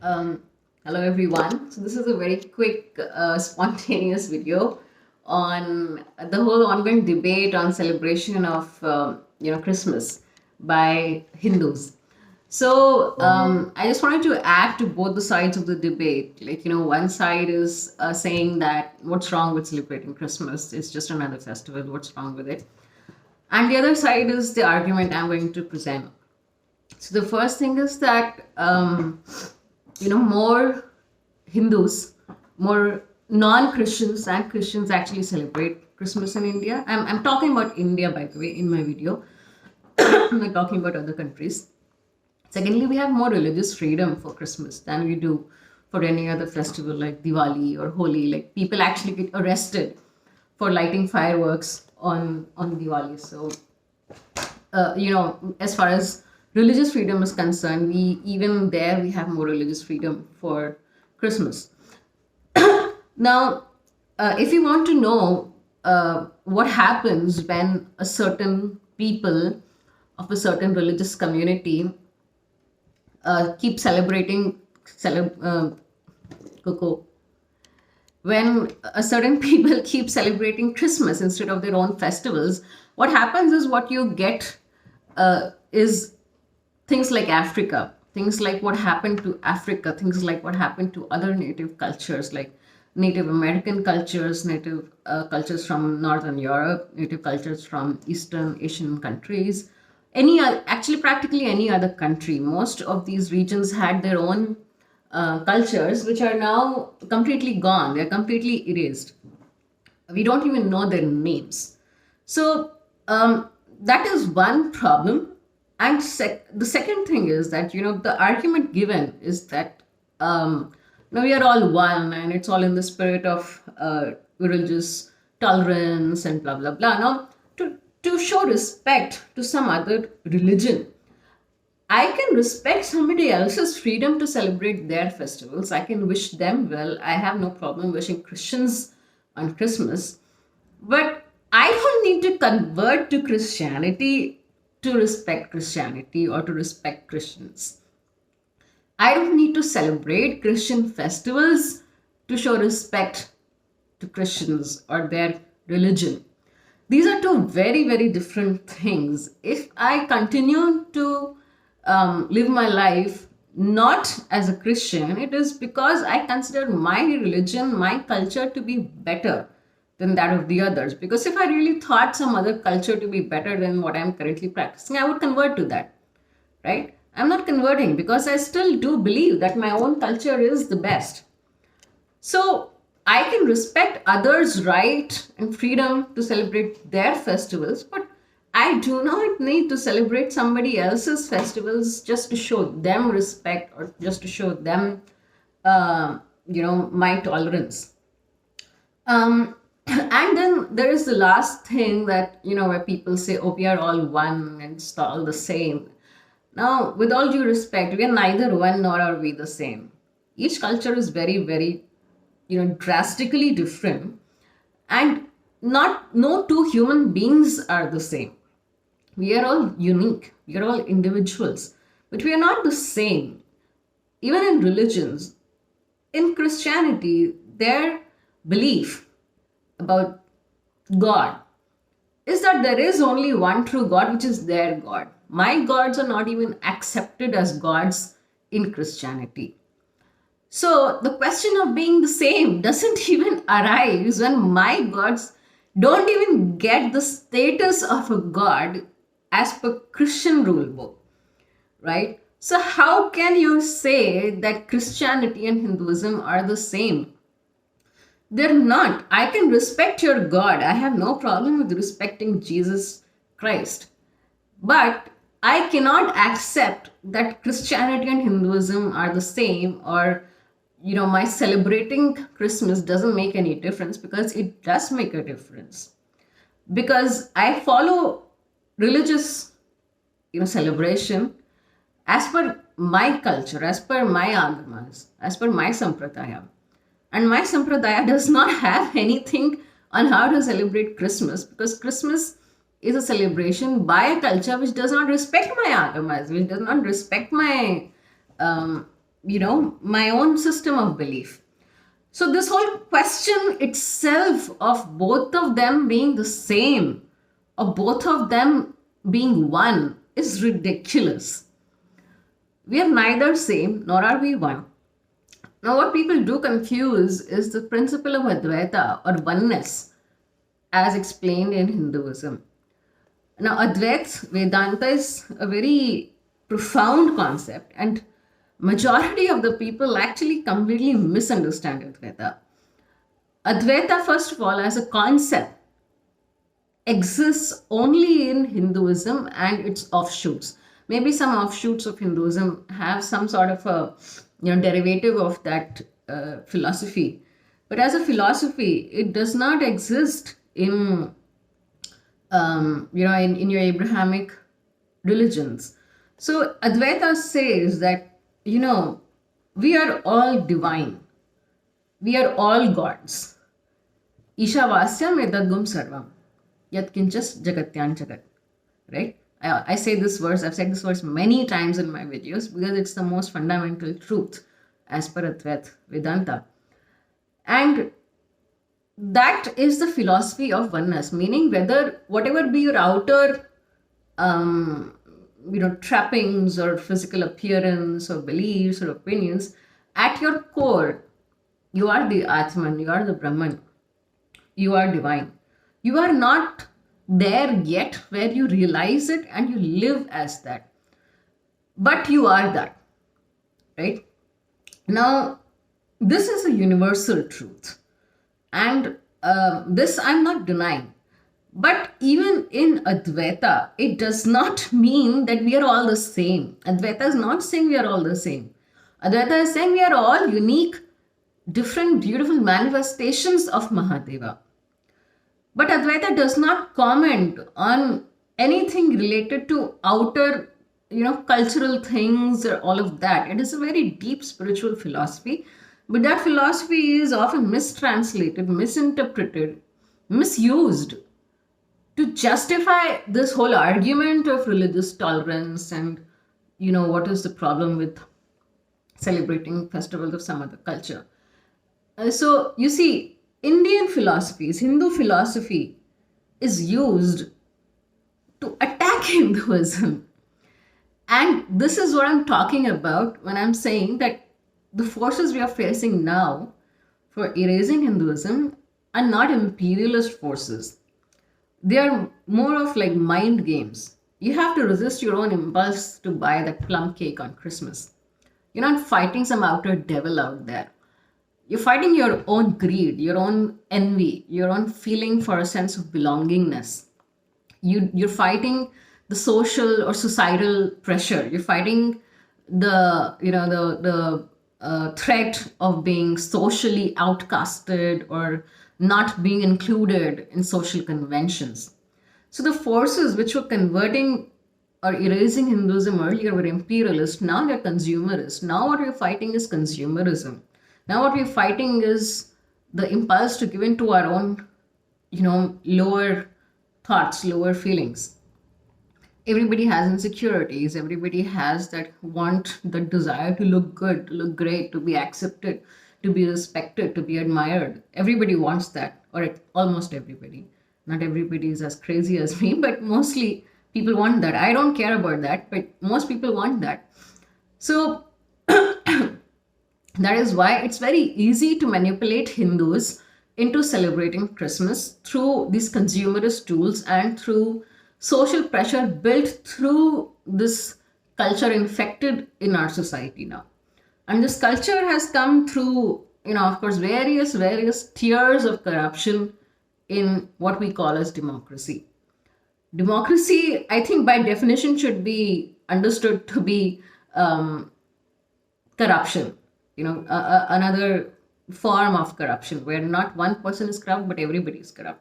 Um, Hello everyone. So this is a very quick, spontaneous video on the whole ongoing debate on celebration of Christmas by Hindus. So I just wanted to add to both the sides of the debate. One side is saying that what's wrong with celebrating Christmas? It's just another festival. What's wrong with it? And the other side is the argument I'm going to present. So the first thing is that more Hindus, more non-Christians and Christians actually celebrate Christmas in India. I'm talking about India, by the way, in my video. I'm not talking about other countries. Secondly, we have more religious freedom for Christmas than we do for any other festival like Diwali or Holi. Like people actually get arrested for lighting fireworks on Diwali. So as far as religious freedom is concerned, we have more religious freedom for Christmas. Now, if you want to know what happens when a certain people of a certain religious community keep celebrating Coco, when a certain people keep celebrating Christmas instead of their own festivals, what happens is what you get is things like Africa, things like what happened to Africa, things like what happened to other native cultures like Native American cultures, native cultures from Northern Europe, native cultures from Eastern Asian countries, actually practically any other country. Most of these regions had their own cultures, which are now completely gone. They're completely erased. We don't even know their names. So that is one problem. And the second thing is that, the argument given is that we are all one and it's all in the spirit of religious tolerance and blah, blah, blah. Now, to show respect to some other religion, I can respect somebody else's freedom to celebrate their festivals. I can wish them well. I have no problem wishing Christians on Christmas. But I don't need to convert to Christianity to respect Christianity or to respect Christians. I don't need to celebrate Christian festivals to show respect to Christians or their religion. These are two very, very different things. If I continue to live my life not as a Christian, it is because I consider my religion, my culture to be better than that of the others. Because if I really thought some other culture to be better than what I'm currently practicing, I would convert to that, right? I'm not converting because I still do believe that my own culture is the best. So I can respect others' right and freedom to celebrate their festivals, but I do not need to celebrate somebody else's festivals just to show them respect or just to show them, my tolerance. And then there is the last thing that, where people say, oh, we are all one and it's all the same. Now, with all due respect, we are neither one nor are we the same. Each culture is very, very, drastically different. And no two human beings are the same. We are all unique. We are all individuals. But we are not the same. Even in religions, in Christianity, their belief about God is that there is only one true God, which is their God. My gods are not even accepted as gods in Christianity. So the question of being the same doesn't even arise when my gods don't even get the status of a god as per Christian rule book, right? So how can you say that Christianity and Hinduism are the same? They're not. I can respect your God. I have no problem with respecting Jesus Christ. But I cannot accept that Christianity and Hinduism are the same, or, my celebrating Christmas doesn't make any difference, because it does make a difference. Because I follow religious, celebration as per my culture, as per my agamas, as per my sampradaya. And my sampradaya does not have anything on how to celebrate Christmas, because Christmas is a celebration by a culture which does not respect my agamas, which does not respect my my own system of belief. So this whole question itself of both of them being the same, or both of them being one, is ridiculous. We are neither same nor are we one. Now, what people do confuse is the principle of Advaita or oneness as explained in Hinduism. Now, Advait Vedanta is a very profound concept, and majority of the people actually completely misunderstand Advaita. Advaita, first of all, as a concept, exists only in Hinduism and its offshoots. Maybe some offshoots of Hinduism have some sort of a derivative of that philosophy, but as a philosophy, it does not exist in your Abrahamic religions. So Advaita says that we are all divine, we are all gods. Ishavasyam edadgum sarvam yat kinchas jagatyan jagat. Right? I say this verse, I've said this verse many times in my videos because it's the most fundamental truth as per Advaita Vedanta. And that is the philosophy of oneness, meaning whatever be your outer trappings or physical appearance or beliefs or opinions, at your core, you are the Atman, you are the Brahman, you are divine. You are not there yet where you realize it and you live as that, but you are that, right? Now, this is a universal truth, and this I'm not denying. But even in Advaita, it does not mean that we are all the same. Advaita is not saying we are all the same. Advaita is saying we are all unique, different, beautiful manifestations of Mahadeva. But Advaita does not comment on anything related to outer, cultural things or all of that. It is a very deep spiritual philosophy, but that philosophy is often mistranslated, misinterpreted, misused to justify this whole argument of religious tolerance and, what is the problem with celebrating festivals of some other culture. So, you see, Indian philosophies, Hindu philosophy is used to attack Hinduism. And this is what I'm talking about when I'm saying that the forces we are facing now for erasing Hinduism are not imperialist forces. They are more of like mind games. You have to resist your own impulse to buy that plum cake on Christmas. You're not fighting some outer devil out there. You're fighting your own greed, your own envy, your own feeling for a sense of belongingness. You're fighting the social or societal pressure. You're fighting the threat of being socially outcasted or not being included in social conventions. So the forces which were converting or erasing Hinduism earlier were imperialist. Now they're consumerist. Now what we're fighting is consumerism. Now what we're fighting is the impulse to give in to our own, lower thoughts, lower feelings. Everybody has insecurities. Everybody has that the desire to look good, to look great, to be accepted, to be respected, to be admired. Everybody wants that, or almost everybody. Not everybody is as crazy as me, but mostly people want that. I don't care about that, but most people want that. So that is why it's very easy to manipulate Hindus into celebrating Christmas through these consumerist tools and through social pressure built through this culture infected in our society now. And this culture has come through, of course, various tiers of corruption in what we call as democracy. Democracy, I think by definition, should be understood to be corruption, another form of corruption where not one person is corrupt, but everybody is corrupt.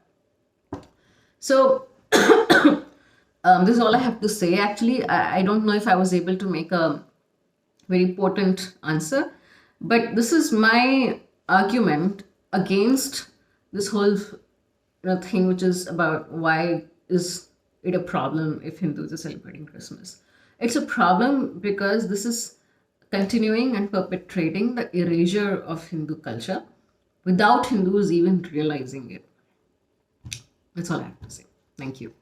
So this is all I have to say. Actually, I don't know if I was able to make a very potent answer, but this is my argument against this whole thing, which is about why is it a problem if Hindus are celebrating Christmas. It's a problem because this is continuing and perpetrating the erasure of Hindu culture without Hindus even realizing it. That's all I have to say. Thank you.